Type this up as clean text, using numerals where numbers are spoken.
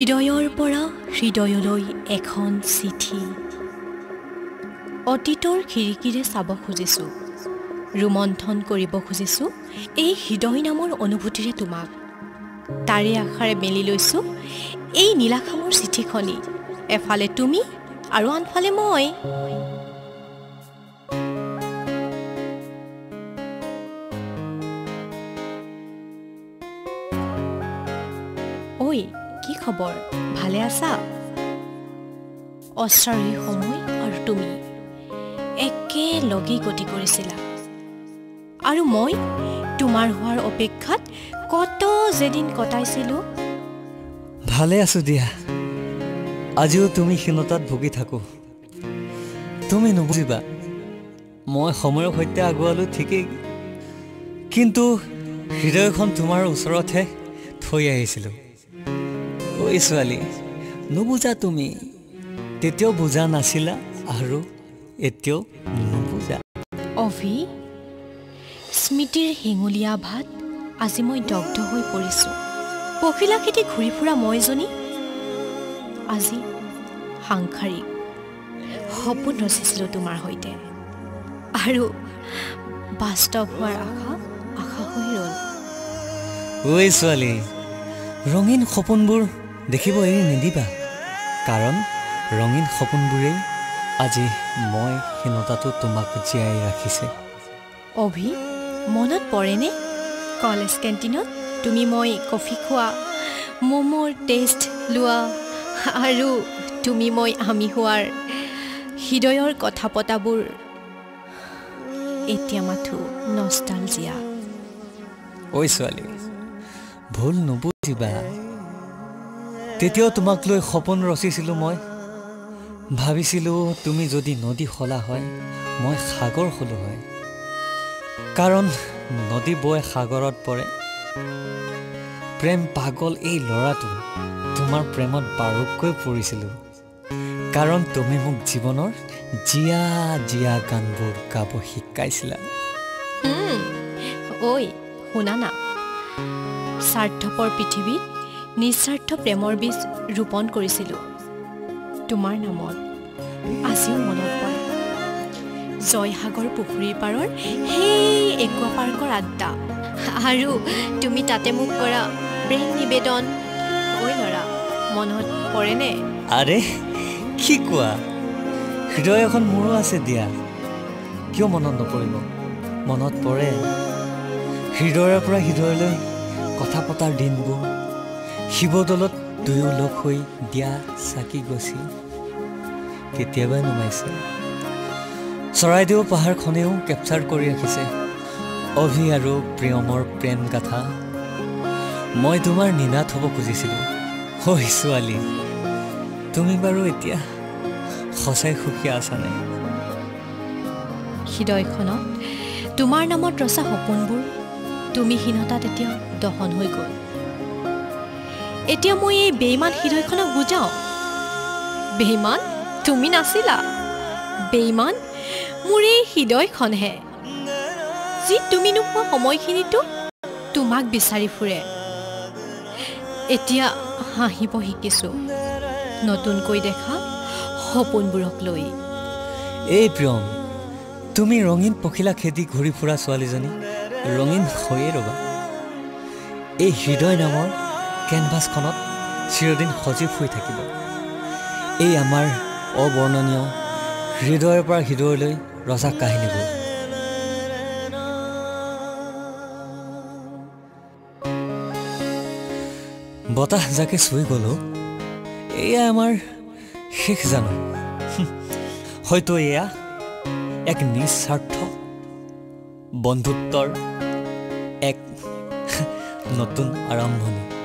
হৃদয়ৰ পৰা হৃদয়লৈ এখন চিঠি অতীতৰ খিৰিকীৰে চাব খুজিছোঁ ৰোমন্থন কৰিব খুজিছোঁ এই হৃদয় নামৰ অনুভূতিৰে তোমাক তাৰে আশাৰে মেলি লৈছোঁ এই নীলাখামৰ চিঠিখনি এফালে তুমি আৰু আনফালে মই ঐ কি খবৰ ভালে আছা অস্বাভাৱিক সময় আৰু তুমি একেলগে গতি কৰিছিলা আৰু মই তোমাৰ হোৱাৰ অপেক্ষাত কত যেদিন কটাইছিলোঁ ভালে আছো দিয়া আজিও তুমি হীনতাত ভুগি থাকো তুমি নুবুজিবা মই সময়ৰ সৈতে আগুৱালো ঠিকেই কিন্তু হৃদয়খন তোমাৰ ওচৰতহে থৈ আহিছিলোঁ ঐ ছোৱালী নুবুজা তুমি তেতিয়াও বুজা নাছিলা আৰু এতিয়াও নুবুজা অভি স্মৃতিৰ হেঙুলীয়া ভাত আজি মই দগ্ধ হৈ পৰিছোঁ পখিলা খেতি ঘূৰি ফুৰা মইজনী আজি সাংসাৰিক সপোন ৰচিছিলোঁ তোমাৰ সৈতে আৰু বাস্তৱ হোৱাৰ আশা হৈ ৰ'ল ঐ ছোৱালী ৰঙীন সপোনবোৰ দেখিব এৰি নিদিবা কাৰণ ৰঙীন সপোনবোৰেই আজি মই হীনতাটো তোমাক জীয়াই ৰাখিছে অভি মনত পৰেনে কলেজ কেণ্টিনত তুমি মই কফি খোৱা ম'মৰ টেষ্ট লোৱা আৰু তুমি মই আমি হোৱাৰ হৃদয়ৰ কথা পতাবোৰ এতিয়া মাথো নষ্টালজিয়া ঐ ছোৱালী ভুল নুবুজিবা তেতিয়াও তোমাক লৈ সপোন ৰচিছিলোঁ মই ভাবিছিলোঁ তুমি যদি নদী হলা হয় মই সাগৰ হলো হয় কাৰণ নদী বৈ সাগৰত পৰে প্ৰেম পাগল এই ল'ৰাটো তোমাৰ প্ৰেমত বাৰুকৈ পৰিছিলোঁ কাৰণ তুমি মোক জীৱনৰ জীয়া জীয়া গানবোৰ গাব শিকাইছিলা ঐ শুনা না স্বাৰ্থপৰ পৃথিৱীত নিস্বাৰ্থ প্ৰেমৰ বীজ ৰোপণ কৰিছিলোঁ তোমাৰ নামত আজিও মনত পৰে জয়সাগৰ পুখুৰীৰ পাৰৰ সেই একুৱা পাৰ্কৰ আড্ডা আৰু তুমি তাতে মোক কৰা প্ৰেম নিবেদন ঐ ল'ৰা মনত পৰেনে আৰে কি কোৱা হৃদয় এখন মোৰো আছে দিয়া কিয় মনত নপৰিব মনত পৰে হৃদয়ৰ পৰা হৃদয়লৈ কথা পতাৰ দিনবোৰ শিৱদৌলত দুয়ো লগ হৈ দিয়া চাকি গছি কেতিয়াবাই নুমাইছে চৰাইদেউ পাহাৰখনেও কেপচাৰ কৰি ৰাখিছে অভি আৰু প্ৰিয়মৰ প্ৰেম গাথা মই তোমাৰ নিনাদ হ'ব খুজিছিলোঁ ঐ ছোৱালী তুমি বাৰু এতিয়া সঁচাই সুখী আছানে হৃদয়খনত তোমাৰ নামত ৰচা সপোনবোৰ তুমি হীনতাত এতিয়া দহন হৈ গ'ল এতিয়া মই এই বেইমান হৃদয়খনক বুজাওঁ বেইমান তুমি নাছিলা বেইমান মোৰ এই হৃদয়খনহে যি তুমি নোপোৱা সময়খিনিতো তোমাক বিচাৰি ফুৰে এতিয়া হাঁহিব শিকিছোঁ নতুনকৈ দেখা সপোনবোৰক লৈ এই প্ৰিয়ম তুমি ৰঙীন পখিলা খেদি ঘূৰি ফুৰা ছোৱালীজনী ৰঙীন হৈয়ে ৰ'বা এই হৃদয় নামৰ কেনভাছখনত চিৰদিন সজীৱ হৈ থাকিব এই আমাৰ অবৰ্ণনীয় হৃদয়ৰ পৰা হৃদয়লৈ ৰচা কাহিনীবোৰ বতাহ যাকে চুই গ'লো এয়া আমাৰ শেষ জানো হয়তো এয়া এক নিস্বাৰ্থ বন্ধুত্বৰ এক নতুন আৰম্ভণি